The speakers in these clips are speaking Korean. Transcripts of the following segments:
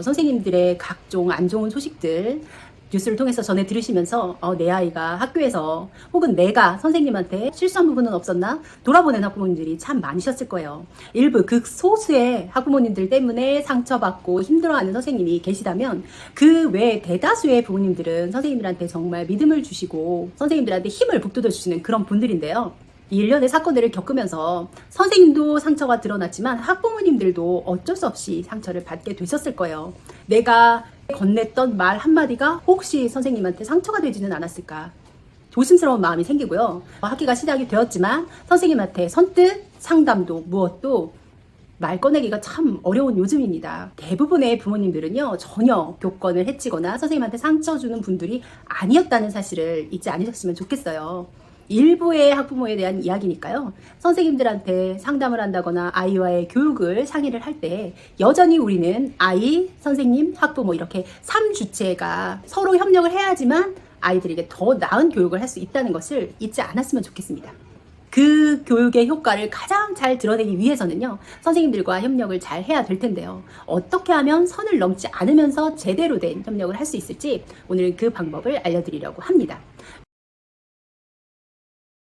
선생님들의 각종 안 좋은 소식들 뉴스를 통해서 전해 들으시면서 내 아이가 학교에서 혹은 내가 선생님한테 실수한 부분은 없었나 돌아보는 학부모님들이 참 많으셨을 거예요. 일부 극소수의 학부모님들 때문에 상처받고 힘들어하는 선생님이 계시다면 그 외 대다수의 부모님들은 선생님들한테 정말 믿음을 주시고 선생님들한테 힘을 북돋워 주시는 그런 분들인데요. 이 일련의 사건들을 겪으면서 선생님도 상처가 드러났지만 학부모님들도 어쩔 수 없이 상처를 받게 되셨을 거예요. 내가 건넸던 말 한마디가 혹시 선생님한테 상처가 되지는 않았을까? 조심스러운 마음이 생기고요. 학기가 시작이 되었지만 선생님한테 선뜻 상담도 무엇도 말 꺼내기가 참 어려운 요즘입니다. 대부분의 부모님들은요, 전혀 교권을 해치거나 선생님한테 상처 주는 분들이 아니었다는 사실을 잊지 않으셨으면 좋겠어요. 일부의 학부모에 대한 이야기니까요. 선생님들한테 상담을 한다거나 아이와의 교육을 상의를 할 때 여전히 우리는 아이, 선생님, 학부모 이렇게 3주체가 서로 협력을 해야지만 아이들에게 더 나은 교육을 할 수 있다는 것을 잊지 않았으면 좋겠습니다. 그 교육의 효과를 가장 잘 드러내기 위해서는요, 선생님들과 협력을 잘 해야 될 텐데요. 어떻게 하면 선을 넘지 않으면서 제대로 된 협력을 할 수 있을지 오늘 그 방법을 알려드리려고 합니다.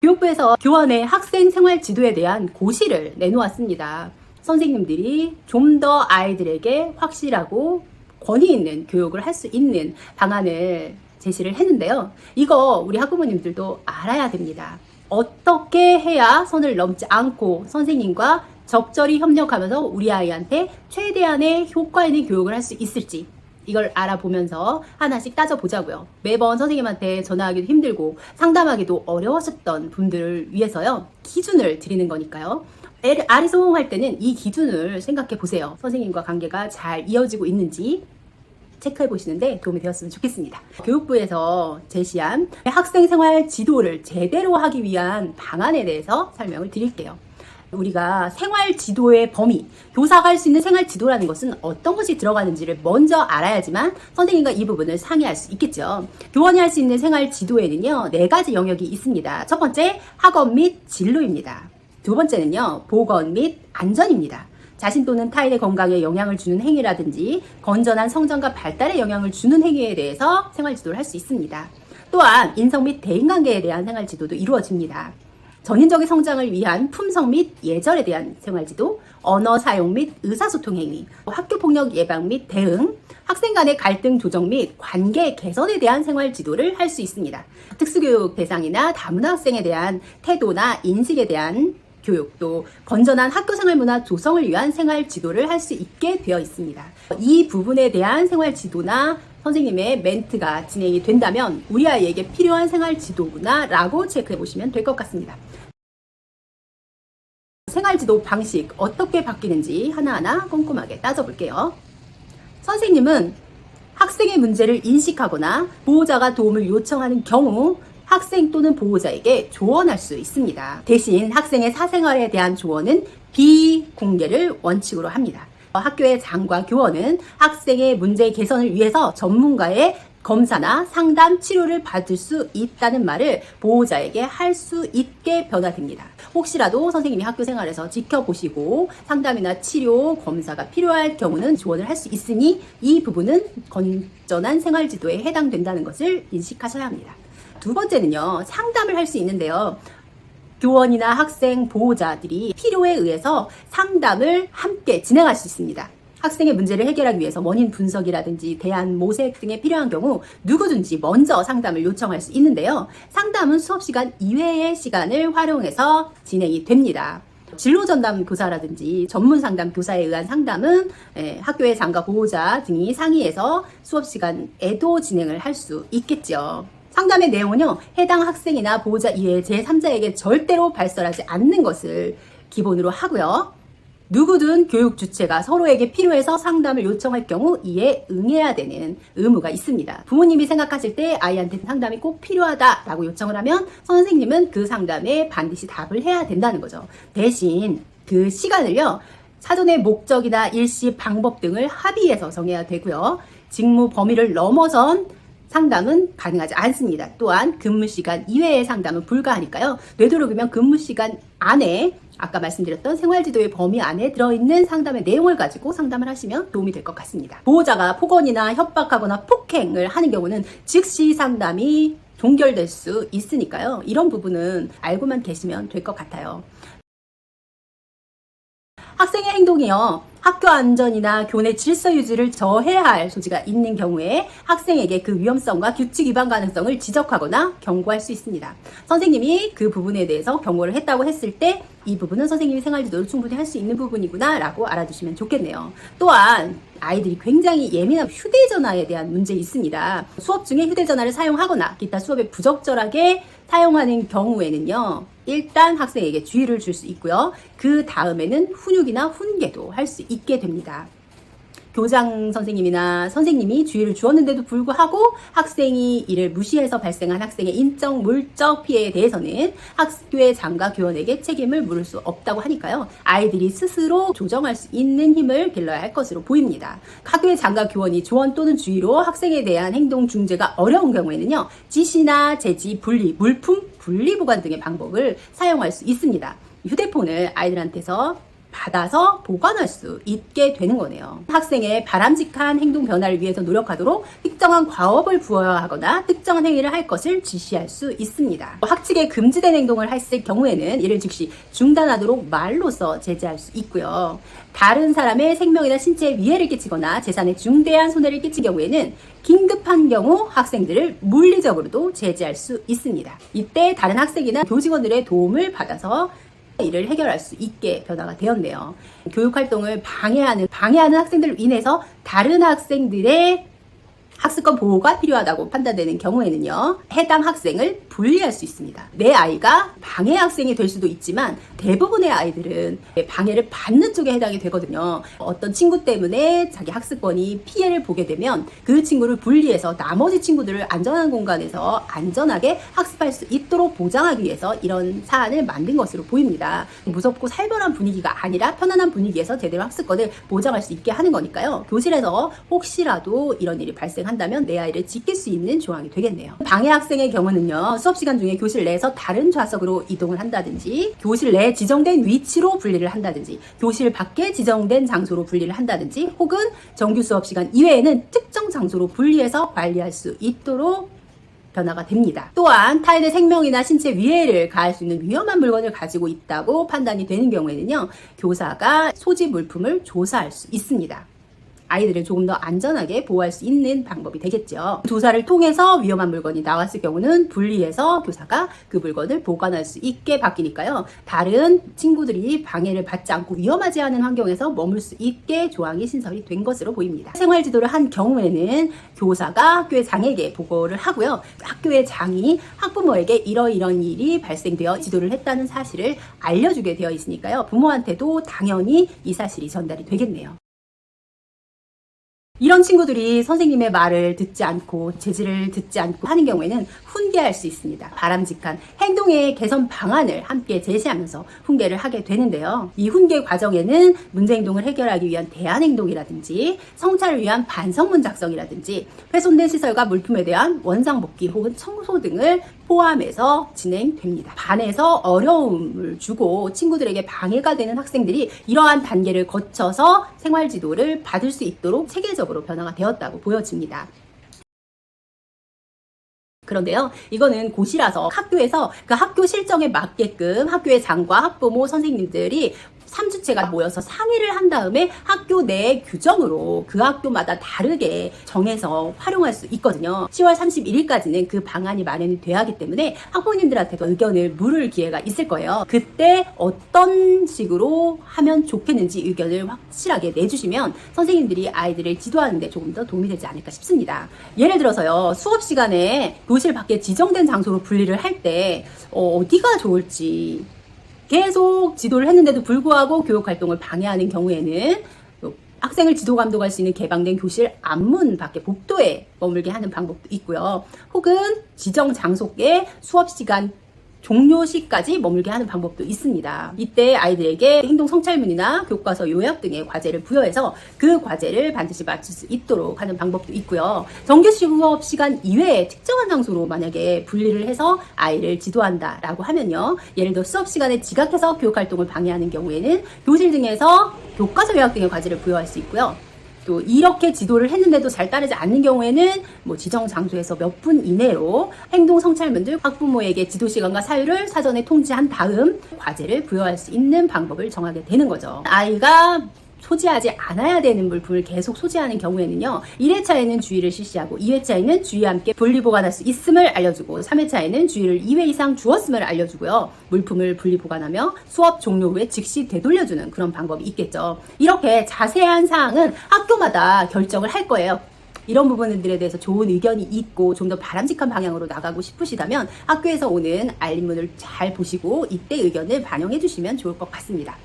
교육부에서 교원의 학생 생활 지도에 대한 고시를 내놓았습니다. 선생님들이 좀 더 아이들에게 확실하고 권위 있는 교육을 할 수 있는 방안을 제시를 했는데요. 이거 우리 학부모님들도 알아야 됩니다. 어떻게 해야 선을 넘지 않고 선생님과 적절히 협력하면서 우리 아이한테 최대한의 효과 있는 교육을 할 수 있을지 이걸 알아보면서 하나씩 따져보자고요. 매번 선생님한테 전화하기도 힘들고 상담하기도 어려웠었던 분들을 위해서요. 기준을 드리는 거니까요. 아리송할 때는 이 기준을 생각해 보세요. 선생님과 관계가 잘 이어지고 있는지 체크해 보시는데 도움이 되었으면 좋겠습니다. 교육부에서 제시한 학생생활 지도를 제대로 하기 위한 방안에 대해서 설명을 드릴게요. 우리가 생활 지도의 범위, 교사가 할 수 있는 생활 지도라는 것은 어떤 것이 들어가는지를 먼저 알아야지만 선생님과 이 부분을 상의할 수 있겠죠. 교원이 할 수 있는 생활 지도에는요, 4가지 영역이 있습니다. 첫 번째, 학업 및 진로입니다. 두 번째는요, 보건 및 안전입니다. 자신 또는 타인의 건강에 영향을 주는 행위라든지 건전한 성장과 발달에 영향을 주는 행위에 대해서 생활 지도를 할 수 있습니다. 또한 인성 및 대인관계에 대한 생활 지도도 이루어집니다. 전인적인 성장을 위한 품성 및 예절에 대한 생활지도, 언어 사용 및 의사소통 행위, 학교폭력 예방 및 대응, 학생 간의 갈등 조정 및 관계 개선에 대한 생활지도를 할 수 있습니다. 특수교육 대상이나 다문화 학생에 대한 태도나 인식에 대한 교육도 건전한 학교생활 문화 조성을 위한 생활지도를 할 수 있게 되어 있습니다. 이 부분에 대한 생활지도나 선생님의 멘트가 진행이 된다면 우리 아이에게 필요한 생활지도구나 라고 체크해 보시면 될 것 같습니다. 생활지도 방식 어떻게 바뀌는지 하나하나 꼼꼼하게 따져볼게요. 선생님은 학생의 문제를 인식하거나 보호자가 도움을 요청하는 경우 학생 또는 보호자에게 조언할 수 있습니다. 대신 학생의 사생활에 대한 조언은 비공개를 원칙으로 합니다. 학교의 장과 교원은 학생의 문제 개선을 위해서 전문가의 검사나 상담, 치료를 받을 수 있다는 말을 보호자에게 할 수 있게 변화됩니다. 혹시라도 선생님이 학교 생활에서 지켜보시고 상담이나 치료, 검사가 필요할 경우는 조언을 할 수 있으니 이 부분은 건전한 생활지도에 해당된다는 것을 인식하셔야 합니다. 두 번째는요, 상담을 할 수 있는데요. 교원이나 학생, 보호자들이 필요에 의해서 상담을 함께 진행할 수 있습니다. 학생의 문제를 해결하기 위해서 원인 분석이라든지 대안 모색 등에 필요한 경우 누구든지 먼저 상담을 요청할 수 있는데요. 상담은 수업시간 이외의 시간을 활용해서 진행이 됩니다. 진로전담 교사라든지 전문 상담 교사에 의한 상담은 학교의 장과 보호자 등이 상의해서 수업시간에도 진행을 할 수 있겠죠. 상담의 내용은요, 해당 학생이나 보호자 이외의 제3자에게 절대로 발설하지 않는 것을 기본으로 하고요. 누구든 교육 주체가 서로에게 필요해서 상담을 요청할 경우 이에 응해야 되는 의무가 있습니다. 부모님이 생각하실 때 아이한테 상담이 꼭 필요하다라고 요청을 하면 선생님은 그 상담에 반드시 답을 해야 된다는 거죠. 대신 그 시간을요, 사전의 목적이나 일시 방법 등을 합의해서 정해야 되고요. 직무 범위를 넘어선 상담은 가능하지 않습니다. 또한 근무 시간 이외의 상담은 불가하니까요. 되도록이면 근무 시간 안에 아까 말씀드렸던 생활지도의 범위 안에 들어있는 상담의 내용을 가지고 상담을 하시면 도움이 될 것 같습니다. 보호자가 폭언이나 협박하거나 폭행을 하는 경우는 즉시 상담이 종결될 수 있으니까요. 이런 부분은 알고만 계시면 될 것 같아요. 학생의 행동이요. 학교 안전이나 교내 질서 유지를 저해할 소지가 있는 경우에 학생에게 그 위험성과 규칙 위반 가능성을 지적하거나 경고할 수 있습니다. 선생님이 그 부분에 대해서 경고를 했다고 했을 때 이 부분은 선생님이 생활지도를 충분히 할 수 있는 부분이구나 라고 알아두시면 좋겠네요. 또한 아이들이 굉장히 예민한 휴대전화에 대한 문제 있습니다. 수업 중에 휴대전화를 사용하거나 기타 수업에 부적절하게 사용하는 경우에는요. 일단 학생에게 주의를 줄 수 있고요. 그 다음에는 훈육이나 훈계도 할 수 있게 됩니다. 교장 선생님이나 선생님이 주의를 주었는데도 불구하고 학생이 이를 무시해서 발생한 학생의 인적, 물적 피해에 대해서는 학교의 장과 교원에게 책임을 물을 수 없다고 하니까요. 아이들이 스스로 조정할 수 있는 힘을 길러야 할 것으로 보입니다. 학교의 장과 교원이 조언 또는 주의로 학생에 대한 행동 중재가 어려운 경우에는요. 지시나 제지, 분리, 물품 분리 보관 등의 방법을 사용할 수 있습니다. 휴대폰을 아이들한테서 받아서 보관할 수 있게 되는 거네요. 학생의 바람직한 행동 변화를 위해서 노력하도록 특정한 과업을 부여하거나 특정한 행위를 할 것을 지시할 수 있습니다. 학칙에 금지된 행동을 했을 경우에는 이를 즉시 중단하도록 말로써 제재할 수 있고요. 다른 사람의 생명이나 신체에 위해를 끼치거나 재산에 중대한 손해를 끼친 경우에는 긴급한 경우 학생들을 물리적으로도 제재할 수 있습니다. 이때 다른 학생이나 교직원들의 도움을 받아서 이를 해결할 수 있게 변화가 되었네요. 교육활동을 방해하는 학생들로 인해서 다른 학생들의 학습권 보호가 필요하다고 판단되는 경우에는요. 해당 학생을 분리할 수 있습니다. 내 아이가 방해 학생이 될 수도 있지만 대부분의 아이들은 방해를 받는 쪽에 해당이 되거든요. 어떤 친구 때문에 자기 학습권이 피해를 보게 되면 그 친구를 분리해서 나머지 친구들을 안전한 공간에서 안전하게 학습할 수 있도록 보장하기 위해서 이런 사안을 만든 것으로 보입니다. 무섭고 살벌한 분위기가 아니라 편안한 분위기에서 제대로 학습권을 보장할 수 있게 하는 거니까요. 교실에서 혹시라도 이런 일이 발생한다면 내 아이를 지킬 수 있는 조항이 되겠네요. 방해 학생의 경우는요. 수업시간 중에 교실 내에서 다른 좌석으로 이동을 한다든지 교실 내 지정된 위치로 분리를 한다든지 교실 밖에 지정된 장소로 분리를 한다든지 혹은 정규 수업시간 이외에는 특정 장소로 분리해서 관리할 수 있도록 변화가 됩니다. 또한 타인의 생명이나 신체 위해를 가할 수 있는 위험한 물건을 가지고 있다고 판단이 되는 경우에는요. 교사가 소지 물품을 조사할 수 있습니다. 아이들을 조금 더 안전하게 보호할 수 있는 방법이 되겠죠. 조사를 통해서 위험한 물건이 나왔을 경우는 분리해서 교사가 그 물건을 보관할 수 있게 바뀌니까요. 다른 친구들이 방해를 받지 않고 위험하지 않은 환경에서 머물 수 있게 조항이 신설이 된 것으로 보입니다. 생활지도를 한 경우에는 교사가 학교의 장에게 보고를 하고요. 학교의 장이 학부모에게 이러이런 일이 발생되어 지도를 했다는 사실을 알려주게 되어 있으니까요. 부모한테도 당연히 이 사실이 전달이 되겠네요. 이런 친구들이 선생님의 말을 듣지 않고 제지를 듣지 않고 하는 경우에는 훈계할 수 있습니다. 바람직한 행동의 개선 방안을 함께 제시하면서 훈계를 하게 되는데요. 이 훈계 과정에는 문제 행동을 해결하기 위한 대안 행동이라든지 성찰을 위한 반성문 작성이라든지 훼손된 시설과 물품에 대한 원상 복귀 혹은 청소 등을 포함해서 진행됩니다. 반에서 어려움을 주고 친구들에게 방해가 되는 학생들이 이러한 단계를 거쳐서 생활지도를 받을 수 있도록 체계적으로 변화가 되었다고 보여집니다. 그런데요, 이거는 고시라서 학교에서 그 학교 실정에 맞게끔 학교의 장과 학부모, 선생님들이 3주체가 모여서 상의를 한 다음에 학교 내 규정으로 그 학교마다 다르게 정해서 활용할 수 있거든요. 10월 31일까지는 그 방안이 마련이 돼야 하기 때문에 학부모님들한테도 의견을 물을 기회가 있을 거예요. 그때 어떤 식으로 하면 좋겠는지 의견을 확실하게 내주시면 선생님들이 아이들을 지도하는 데 조금 더 도움이 되지 않을까 싶습니다. 예를 들어서요, 수업 시간에 교실 밖에 지정된 장소로 분리를 할 때 어디가 좋을지 계속 지도를 했는데도 불구하고 교육활동을 방해하는 경우에는 학생을 지도 감독할 수 있는 개방된 교실 앞문 밖에 복도에 머물게 하는 방법도 있고요. 혹은 지정 장소에 수업시간 종료 시까지 머물게 하는 방법도 있습니다. 이때 아이들에게 행동 성찰문이나 교과서 요약 등의 과제를 부여해서 그 과제를 반드시 맞출 수 있도록 하는 방법도 있고요. 정규 수업 시간 이외에 특정한 장소로 만약에 분리를 해서 아이를 지도한다라고 하면요. 예를 들어 수업 시간에 지각해서 교육활동을 방해하는 경우에는 교실 등에서 교과서 요약 등의 과제를 부여할 수 있고요. 또 이렇게 지도를 했는데도 잘 따르지 않는 경우에는 뭐 지정 장소에서 몇 분 이내로 행동 성찰문들 학부모에게 지도 시간과 사유를 사전에 통지한 다음 과제를 부여할 수 있는 방법을 정하게 되는 거죠. 아이가 소지하지 않아야 되는 물품을 계속 소지하는 경우에는요. 1회차에는 주의를 실시하고 2회차에는 주의와 함께 분리보관할 수 있음을 알려주고 3회차에는 주의를 2회 이상 주었음을 알려주고요. 물품을 분리보관하며 수업 종료 후에 즉시 되돌려주는 그런 방법이 있겠죠. 이렇게 자세한 사항은 학교마다 결정을 할 거예요. 이런 부분들에 대해서 좋은 의견이 있고 좀 더 바람직한 방향으로 나가고 싶으시다면 학교에서 오는 알림문을 잘 보시고 이때 의견을 반영해 주시면 좋을 것 같습니다.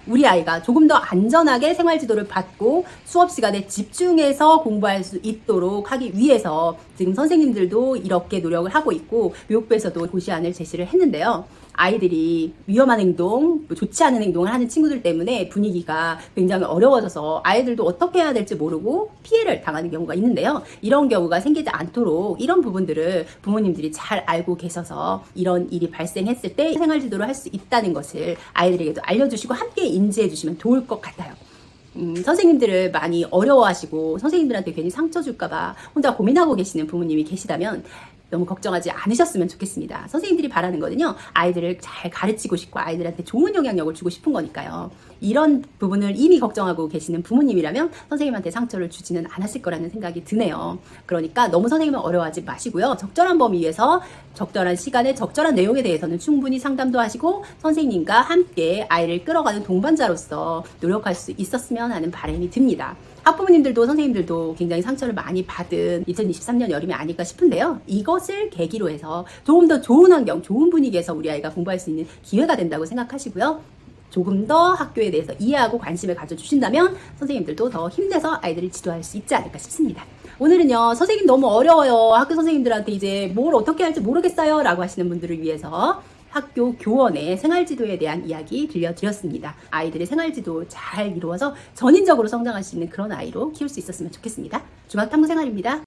우리 아이가 조금 더 안전하게 생활지도를 받고 수업 시간에 집중해서 공부할 수 있도록 하기 위해서 지금 선생님들도 이렇게 노력을 하고 있고 교육부에서도 고시안을 제시를 했는데요. 아이들이 위험한 행동, 좋지 않은 행동을 하는 친구들 때문에 분위기가 굉장히 어려워져서 아이들도 어떻게 해야 될지 모르고 피해를 당하는 경우가 있는데요. 이런 경우가 생기지 않도록 이런 부분들을 부모님들이 잘 알고 계셔서 이런 일이 발생했을 때 생활지도를 할 수 있다는 것을 아이들에게도 알려주시고 함께 인지해 주시면 좋을 것 같아요. 선생님들을 많이 어려워하시고 선생님들한테 괜히 상처 줄까봐 혼자 고민하고 계시는 부모님이 계시다면 너무 걱정하지 않으셨으면 좋겠습니다. 선생님들이 바라는 거는요. 아이들을 잘 가르치고 싶고 아이들한테 좋은 영향력을 주고 싶은 거니까요. 이런 부분을 이미 걱정하고 계시는 부모님이라면 선생님한테 상처를 주지는 않았을 거라는 생각이 드네요. 그러니까 너무 선생님을 어려워하지 마시고요. 적절한 범위에서 적절한 시간에 적절한 내용에 대해서는 충분히 상담도 하시고 선생님과 함께 아이를 끌어가는 동반자로서 노력할 수 있었으면 하는 바람이 듭니다. 학부모님들도 선생님들도 굉장히 상처를 많이 받은 2023년 여름이 아닐까 싶은데요. 이것을 계기로 해서 조금 더 좋은 환경, 좋은 분위기에서 우리 아이가 공부할 수 있는 기회가 된다고 생각하시고요. 조금 더 학교에 대해서 이해하고 관심을 가져주신다면 선생님들도 더 힘내서 아이들을 지도할 수 있지 않을까 싶습니다. 오늘은요. 선생님 너무 어려워요. 학교 선생님들한테 이제 뭘 어떻게 할지 모르겠어요 라고 하시는 분들을 위해서 학교 교원의 생활지도에 대한 이야기 들려드렸습니다. 아이들의 생활지도 잘 이루어서 전인적으로 성장할 수 있는 그런 아이로 키울 수 있었으면 좋겠습니다. 중학탐구생활입니다.